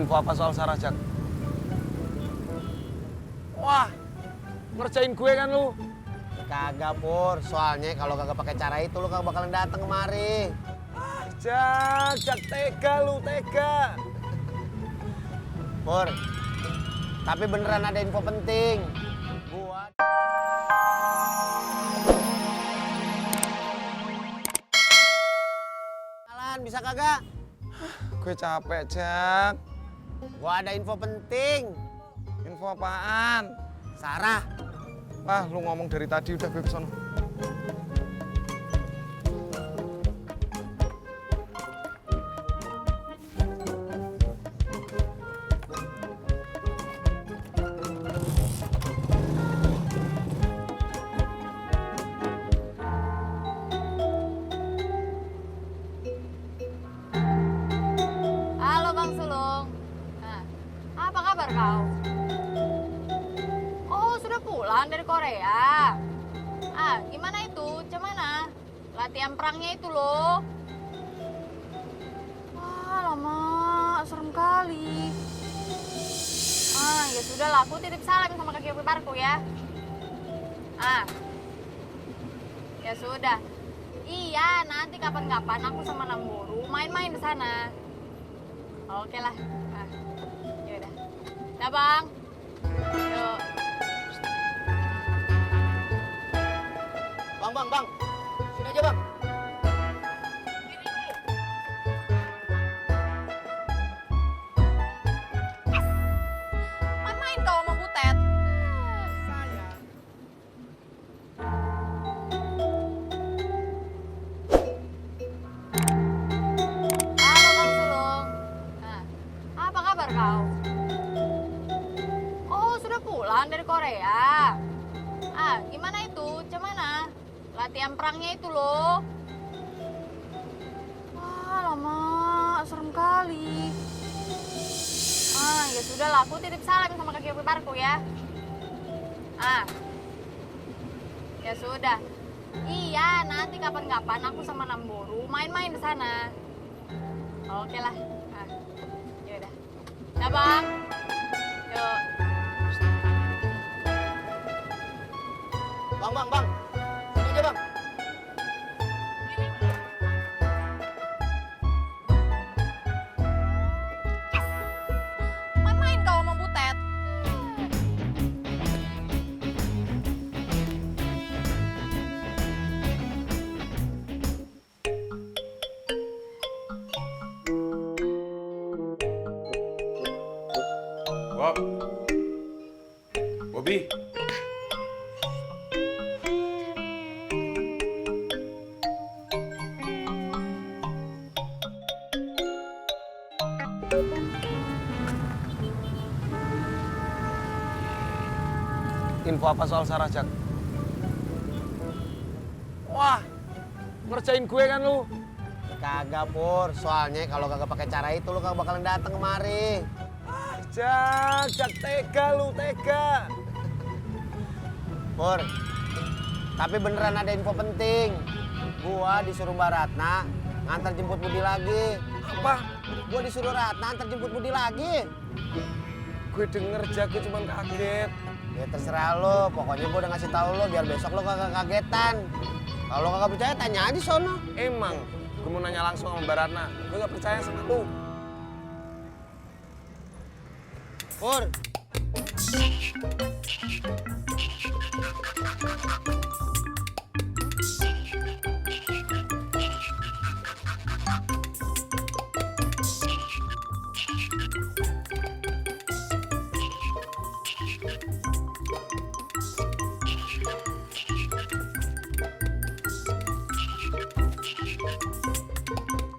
Info apa soal Sarah, Jak? Wah, ngerjain gue kan lu? Kagak Pur, soalnya kalau kagak pakai cara itu lu kagak bakalan datang kemari. Jak tega lu, tega. Pur, tapi beneran ada info penting. Buat jalan bisa kagak? Gue capek, Jak. Gua ada info penting. Info apaan? Sarah, Ah, lu ngomong dari tadi udah gue kesana. Halo Bang Sulung. Nah, apa kabar kau? Oh, sudah pulang dari Korea. Ah, gimana itu? Cuman latihan perangnya itu loh. Wah, lama, serem kali. Ah, ya sudah lah, aku titip salam sama kaki iparku ya. Ah, ya sudah. Iya, nanti kapan-kapan aku sama Namburu main-main di sana. Oke lah. Ah, yaudah. Dah Bang. Yuk. bang, sini aja bang. Main-main kau sama Butet. Halo Bang Sulung. Nah, apa kabar kau? Oh, sudah pulang dari Korea. Ah, gimana itu? Cuman latihan perangnya itu loh. Wah, lama, serem kali. Ah, ya sudah lah, aku titip salam sama kaki iparku ya. Ah, ya sudah. Iya, nanti kapan-kapan aku sama Namburu main-main di sana. Oke lah. Ah, yaudah. Dah Bang. Yuk. Bang, sini aja bang. Main-main kau sama Butet. Bob, Bobby, Info apa soal Sarah, Jak? Wah, ngerjain gue kan lu? Kagak Pur, soalnya kalau kagak pakai cara itu lu kagak bakalan datang kemari. Jak tega lu, tega. Pur, tapi beneran ada info penting. Gua disuruh Mbak Ratna ngantar jemput Budi lagi. Apa? Gua disuruh Ratna ngantar jemput Budi lagi. Gue denger, Jak, gue cuman kaget. Ya terserah lo, pokoknya gua udah ngasih tahu lo biar besok lo kagak kagetan. Kalau kagak percaya tanya aja sono. Emang, gue mau nanya langsung sama Mbak Ratna. Gue gak percaya sama lu. Pur.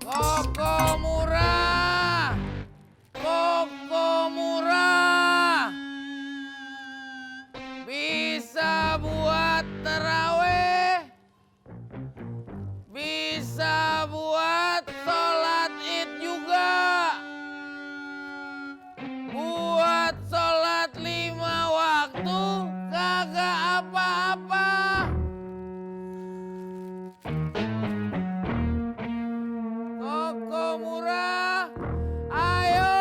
Koko murah, koko murah, bisa buat terawih, bisa buat sholat id juga, buat sholat 5 waktu kagak apa-apa. Koko murah, ayo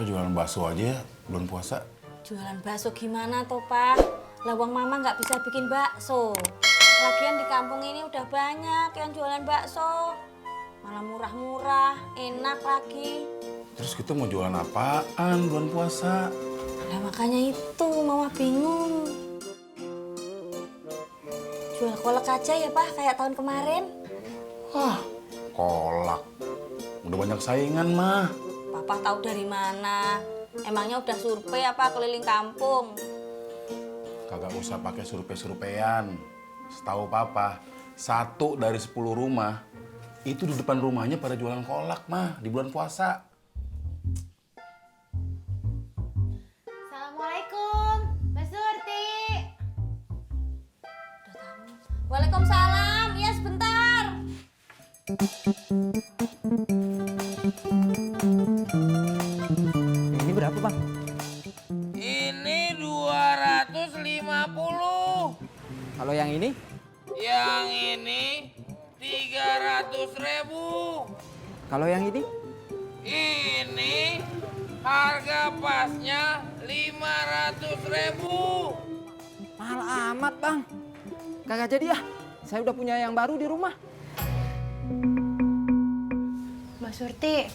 Apa jualan bakso aja ya bulan puasa? Jualan bakso gimana toh, Pak? Lawang mama nggak bisa bikin bakso. Lagian di kampung ini udah banyak yang jualan bakso. Malah murah-murah, enak lagi. Terus kita mau jualan apaan bulan puasa? Nah makanya itu mama bingung. Jual kolak aja ya, Pak, kayak tahun kemarin. Wah, kolak. Udah banyak saingan mah. Papa tahu dari mana? Emangnya udah survei apa keliling kampung? Kagak usah pakai survei-surveian. Setahu Papa, 1 dari 10 rumah itu di depan rumahnya pada jualan kolak mah di bulan puasa. Assalamualaikum, Mbak Surti. Waalaikumsalam, iya sebentar. Ini berapa, Bang? Ini 250. Kalau yang ini? Yang ini 300.000. Kalau yang ini? Ini harga pasnya 500.000. Mahal amat, Bang. Kagak jadi ah. Saya udah punya yang baru di rumah. Mbak Surti,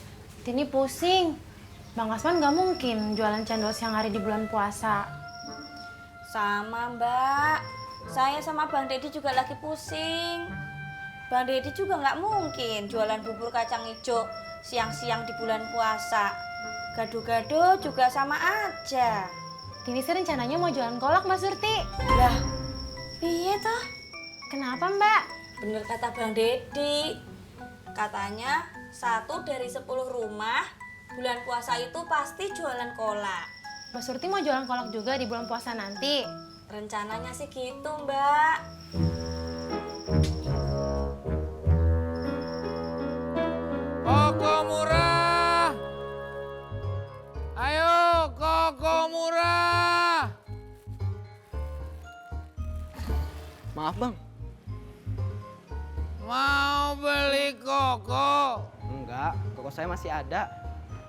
Tini pusing. Bang Asman nggak mungkin jualan cendol siang hari di bulan puasa. Sama Mbak, saya sama Bang Deddy juga lagi pusing. Bang Deddy juga nggak mungkin jualan bubur kacang hijau siang-siang di bulan puasa. Gado-gado juga sama aja. Tini sih rencananya mau jualan kolak, Mbak Surti. Lah, piye toh? Kenapa, Mbak? Bener kata Bang Deddy. Katanya 1 dari 10 rumah bulan puasa itu pasti jualan kolak. Mbak Surti mau jualan kolak juga di bulan puasa nanti. Rencananya sih gitu, Mbak. Koko murah. Ayo, koko murah. Maaf, Bang. Mau beli koko? Enggak, koko saya masih ada.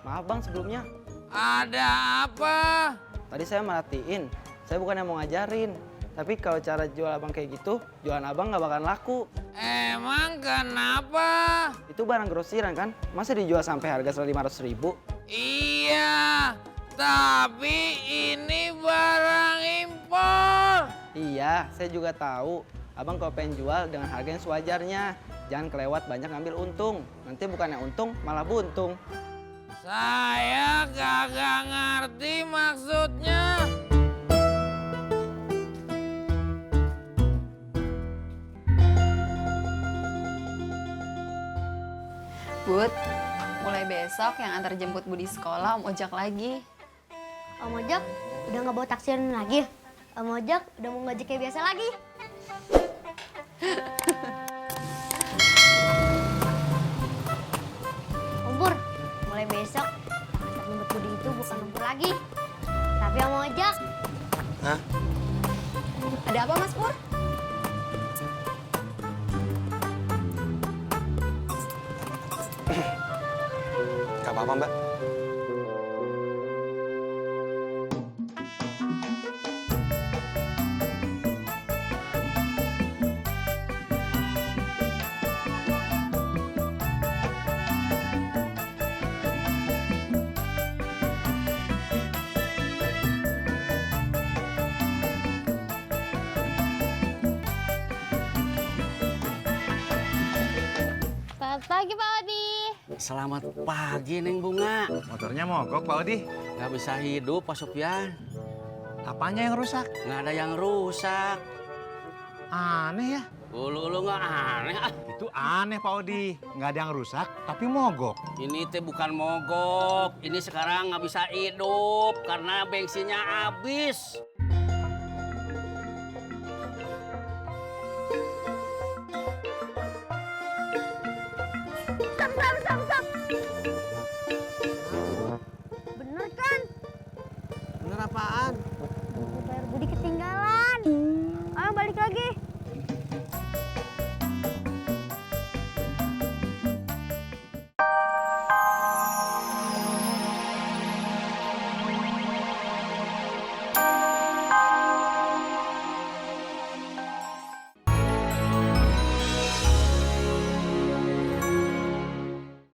Maaf, Bang, sebelumnya. Ada apa? Tadi saya merhatiin. Saya bukan yang mau ngajarin. Tapi kalau cara jual abang kayak gitu, jualan abang nggak bakalan laku. Emang kenapa? Itu barang grosiran kan? Masa dijual sampai harga 500.000? Iya, tapi ini barang impor. Iya, saya juga tahu. Abang kalau pengen jual dengan harga yang sewajarnya. Jangan kelewat banyak ngambil untung. Nanti bukannya untung, malah buntung. Saya kagak ngerti maksudnya. Bud, mulai besok yang antar jemput Budi sekolah Om Ojak lagi. Om Ojak udah nggak bawa taksiran lagi. Om Ojak udah mau ngojek kayak biasa lagi. Om Pur, mulai besok antar jemput Budi itu bukan Om Pur lagi, tapi Om Ojak. Hah? Ada apa Mas Pur? Gak apa-apa, Mbak. Selamat pagi Pak Odi. Selamat pagi, Neng Bunga. Motornya mogok, Pak Odi. Nggak bisa hidup, Pak Sopyan. Apanya yang rusak? Nggak ada yang rusak. Aneh ya. Ulu nggak aneh. Ah. Itu aneh, Pak Odi. Nggak ada yang rusak, tapi mogok. Ini teh bukan mogok. Ini sekarang nggak bisa hidup karena bensinnya habis.